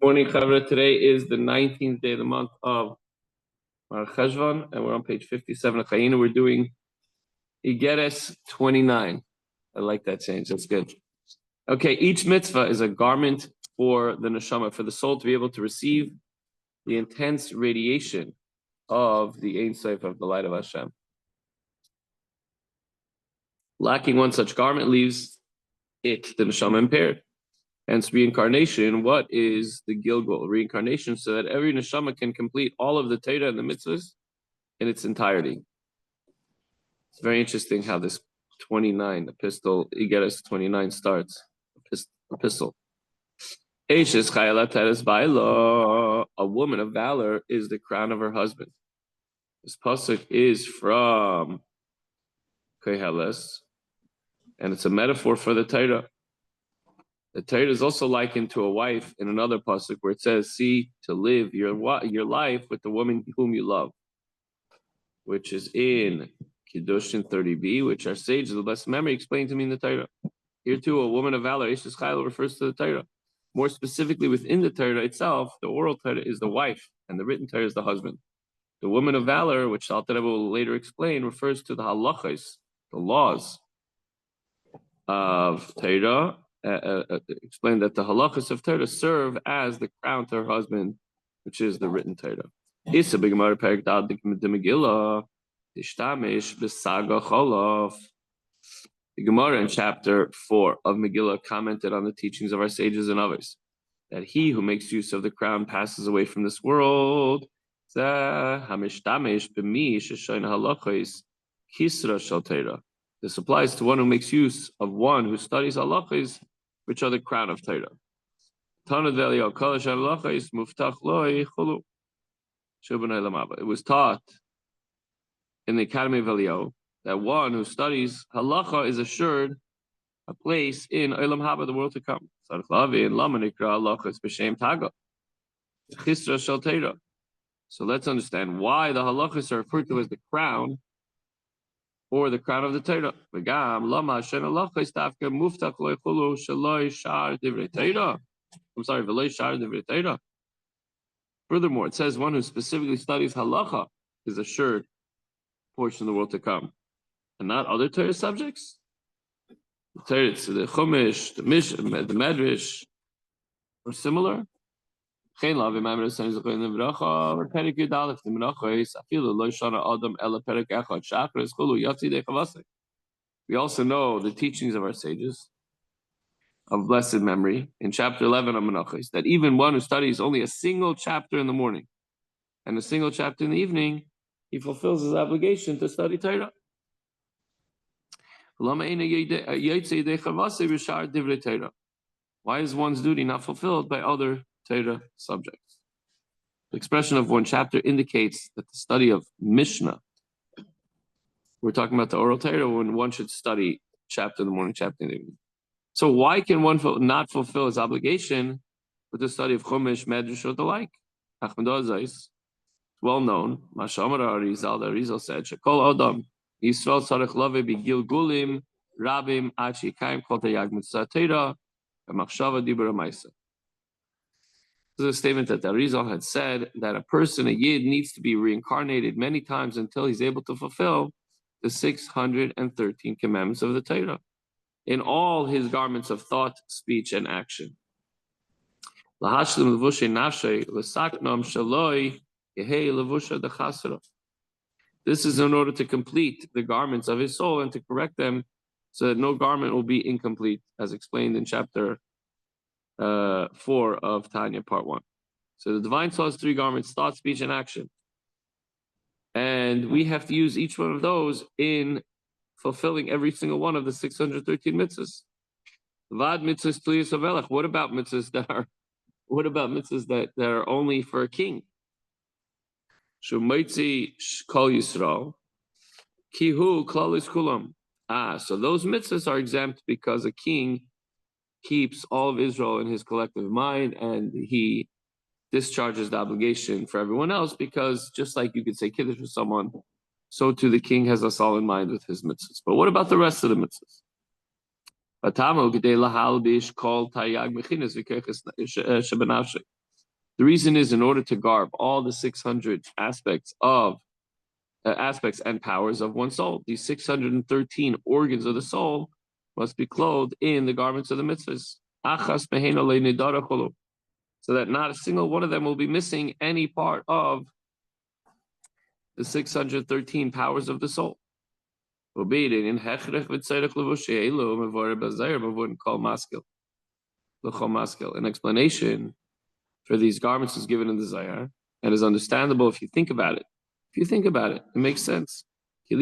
Good morning, Chavra. Today is the 19th day of the month of Cheshvan, and we're on page 57 of Chayinu. We're doing Igeres 29. I like that change. That's good. Okay, each mitzvah is a garment for the neshama, for the soul to be able to receive the intense radiation of the Ein Sof, of the light of Hashem. Lacking one such garment leaves it, the neshama, impaired. Hence, reincarnation, what is the Gilgul? Reincarnation, so that every neshama can complete all of the Torah and the mitzvahs in its entirety. It's very interesting how this 29 epistle, Igeres 29, starts. Epistle. A woman of valor is the crown of her husband. This pasuk is from Koheles, and it's a metaphor for the Torah. The Torah is also likened to a wife in another pasuk where it says, "See to live your life with the woman whom you love," which is in Kiddushin 30b, which our sages of the blessed memory explained to me in the Torah. Here too, a woman of valor, Eshes Chayil, refers to the Torah. More specifically, within the Torah itself, the oral Torah is the wife, and the written Torah is the husband. The woman of valor, which Alter Rebbe will later explain, refers to the halachos, the laws of Torah. Explain that the halachas of Torah serve as the crown to her husband, which is the written Torah. Isa b'Gemara Perek Dal de Megillah tishtamish b'saga cholof. The Gemara in chapter 4 of Megillah commented on the teachings of our sages and others, that he who makes use of the crown passes away from this world. This applies to one who makes use of one who studies halachos, which are the crown of Torah. It was taught in the Academy of Eliyahu that one who studies halacha is assured a place in Olam Haba, the world to come. So let's understand why the halachas are referred to as the crown, or the crown of the Torah. Furthermore, it says one who specifically studies halacha is assured portion of the world to come, and not other Torah subjects. The Torah, the Chumash, the Medrash, or similar. It was We also know the teachings of our sages of blessed memory in chapter 11 of Menachos, that even one who studies only a single chapter in the morning and a single chapter in the evening, he fulfills his obligation to study Torah. Why is one's duty not fulfilled by other Torah subjects? The expression of one chapter indicates that the study of Mishnah, we're talking about the oral Torah, when one should study chapter in the morning, chapter in the evening. So why can one not fulfill his obligation with the study of Chumash, Medrash, or the like? It's well known. Mashamar Arizal, the Arizal said, "Shekol Adam Yisrael Tzarech Lave B'Gilgulim Rabim Achi Kaim Kol Tayag Mitzvah Torah V'Machshava Dibur Maisa." This is a statement that the Arizal had said that a person, a Yid, needs to be reincarnated many times until he's able to fulfill the 613 commandments of the Torah in all his garments of thought, speech, and action. This is in order to complete the garments of his soul and to correct them so that no garment will be incomplete, as explained in chapter 4 of Tanya, part 1. So the divine soul has 3 garments: thought, speech, and action. And we have to use each one of those in fulfilling every single one of the 613 mitzvahs. Vad mitzvahs tliyas havelech. What about mitzvahs that are only for a king? Shumaitzi kol Yisrael kihu klalis kulam. So those mitzvahs are exempt because a king keeps all of Israel in his collective mind, and he discharges the obligation for everyone else, because just like you could say Kiddush for someone, so too the king has us all in mind with his mitzvahs. But what about the rest of the mitzvahs? The reason is in order to garb all the 600 aspects and powers of one soul. These 613 organs of the soul must be clothed in the garments of the mitzvahs. So that not a single one of them will be missing any part of the 613 powers of the soul. An explanation for these garments is given in the Zayar and is understandable if you think about it. If you think about it, it makes sense. The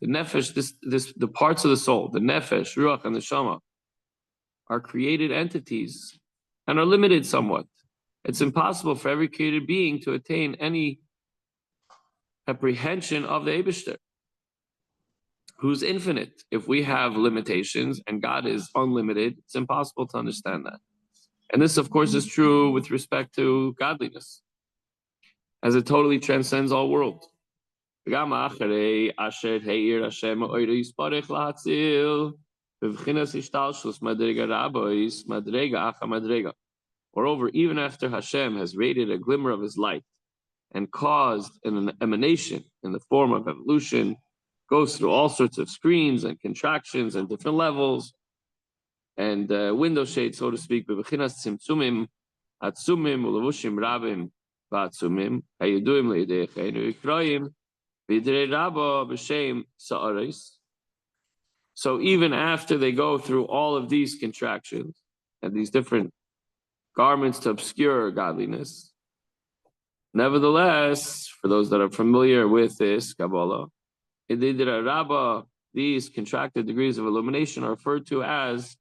nefesh, the parts of the soul, the nefesh, ruach, and the shama, are created entities and are limited somewhat. It's impossible for every created being to attain any apprehension of the Eibishter, who's infinite. If we have limitations and God is unlimited, it's impossible to understand that. And this, of course, is true with respect to godliness, as it totally transcends all worlds. Moreover, even after Hashem has radiated a glimmer of his light and caused an emanation in the form of evolution, goes through all sorts of screens and contractions and different levels and window shades, so to speak. So even after they go through all of these contractions and these different garments to obscure godliness, nevertheless, for those that are familiar with this Kabbalah, these contracted degrees of illumination are referred to as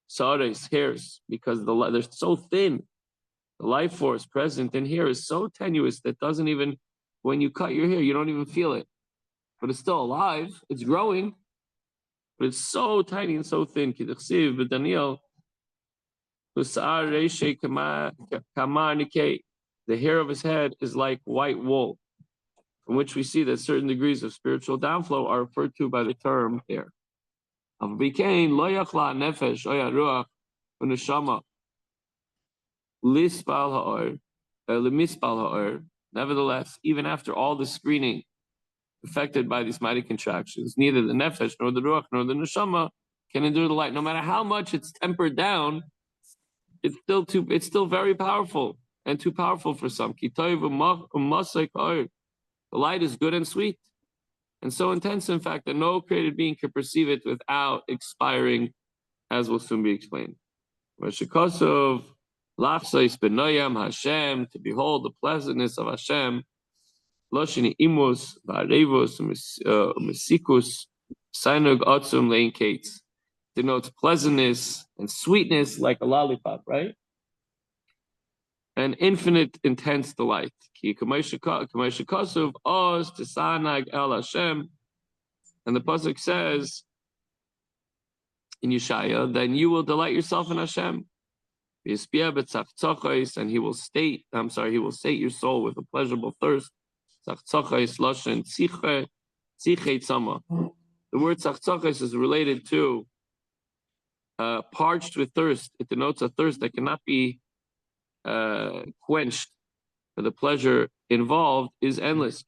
sa'ares, hairs, because they're so thin. The life force present in here is so tenuous that doesn't even, when you cut your hair, you don't even feel it. But it's still alive, it's growing, but it's so tiny and so thin. The hair of his head is like white wool, from which we see that certain degrees of spiritual downflow are referred to by the term hair. Nevertheless, even after all the screening affected by these mighty contractions, neither the nefesh nor the ruach nor the neshama can endure the light. No matter how much it's tempered down, it's still very powerful and too powerful for some. The light is good and sweet, and so intense, in fact, that no created being can perceive it without expiring, as will soon be explained. V'shekosov lachsais benoyam Hashem, to behold the pleasantness of Hashem. Loshini imus v'arevos mesikus sainug otzum lein kates, denotes pleasantness and sweetness like a lollipop, right? And infinite, intense delight. Ki k'meshekosov oz tisanag el Hashem, and the pasuk says in Yeshaya, then you will delight yourself in Hashem. And he will sate your soul with a pleasurable thirst. The word tzachtzachos is related to parched with thirst. It denotes a thirst that cannot be quenched. For the pleasure involved is endless.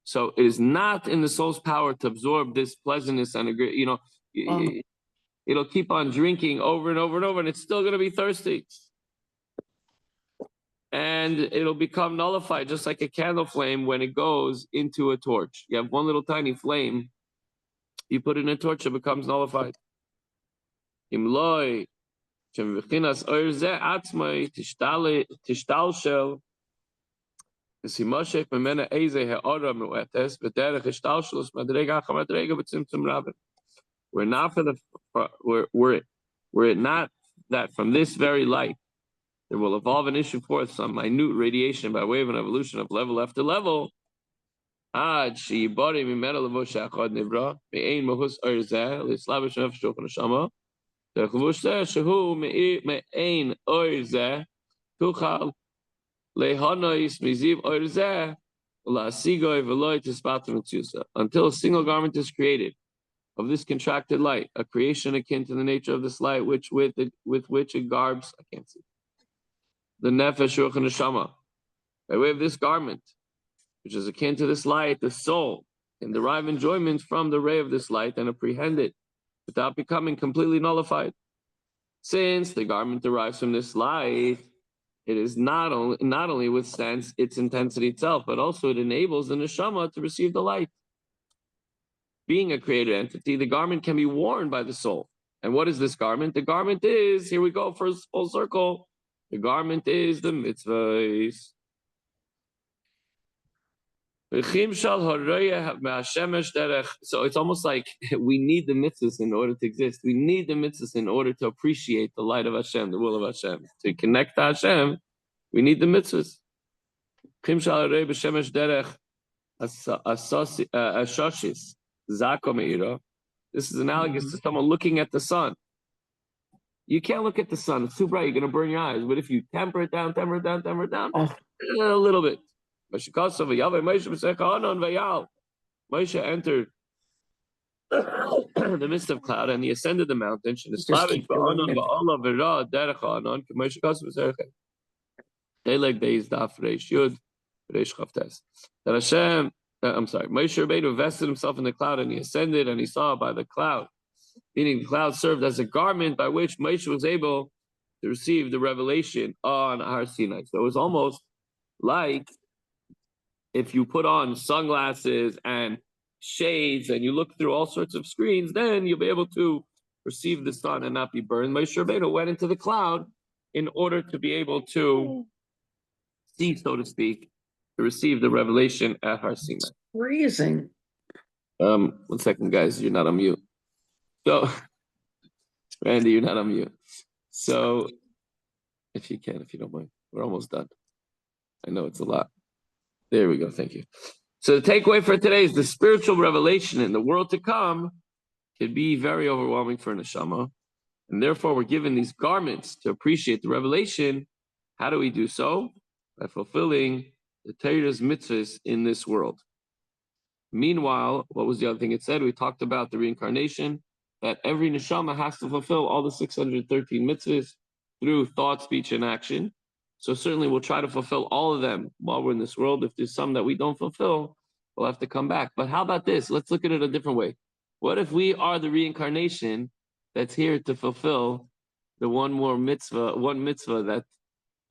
So it is not in the soul's power to absorb this pleasantness and it'll keep on drinking over and over and over, and it's still going to be thirsty. And it'll become nullified, just like a candle flame when it goes into a torch. You have one little tiny flame, you put it in a torch, it becomes nullified. Imloi, Shemvichinas Oirze Atzmai, Tishtalshel, Simoshek Memena Eze Heora Muetes, Bederech Ishtalshelus, Madrega Hamadrega, but Simtum Rabin. We're not were it not that from this very light there will evolve and issue forth some minute radiation by way of an evolution of level after level. Ad sheyibari mimena levush echad nivra me'ein mahus or zeh lislavish nefesh ruach neshama levush zeh shehu me'ein or zeh tuchal lehanois miziv or zeh la'asigoi v'loi tispatim mitzusa, until a single garment is created of this contracted light, a creation akin to the nature of this light, with which it garbs. I can't see the nefesh ruach neshama. By way of this garment, which is akin to this light, the soul can derive enjoyment from the ray of this light and apprehend it without becoming completely nullified. Since the garment derives from this light, it is not only withstands its intensity itself, but also it enables the neshama to receive the light. Being a created entity, the garment can be worn by the soul. And what is this garment? The garment is, here we go for full circle, the garment is the mitzvahs. So it's almost like we need the mitzvahs in order to exist. We need the mitzvahs in order to appreciate the light of Hashem, the will of Hashem. To connect to Hashem, we need the mitzvahs. This is analogous to someone looking at the sun. You can't look at the sun. It's too bright. You're going to burn your eyes. But if you temper it down, a little bit. Moshe entered the midst of cloud and he ascended the mountain. That Hashem, Moshe Rabbeinu vested himself in the cloud and he ascended and he saw by the cloud, meaning the cloud served as a garment by which Moshe was able to receive the revelation on Har Sinai. So it was almost like if you put on sunglasses and shades and you look through all sorts of screens, then you'll be able to receive the sun and not be burned. Moshe Rabbeinu went into the cloud in order to be able to see, so to speak, to receive the revelation at Har Sinai. Freezing. 1 second, guys, you're not on mute. So, Randy, you're not on mute. So, if you don't mind, we're almost done. I know it's a lot. There we go. Thank you. So the takeaway for today is the spiritual revelation in the world to come can be very overwhelming for neshama, and therefore we're given these garments to appreciate the revelation. How do we do so? By fulfilling the Torah's mitzvahs in this world. Meanwhile, what was the other thing it said? We talked about the reincarnation, that every neshama has to fulfill all the 613 mitzvahs through thought, speech, and action. So certainly we'll try to fulfill all of them while we're in this world. If there's some that we don't fulfill, we'll have to come back. But how about this? Let's look at it a different way. What if we are the reincarnation that's here to fulfill the one mitzvah that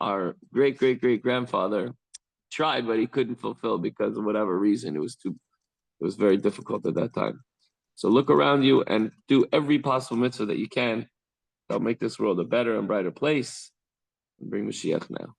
our great-great-great-grandfather tried, but he couldn't fulfill because of whatever reason. It was very difficult at that time. So look around you and do every possible mitzvah that you can. That'll make this world a better and brighter place. And bring Mashiach now.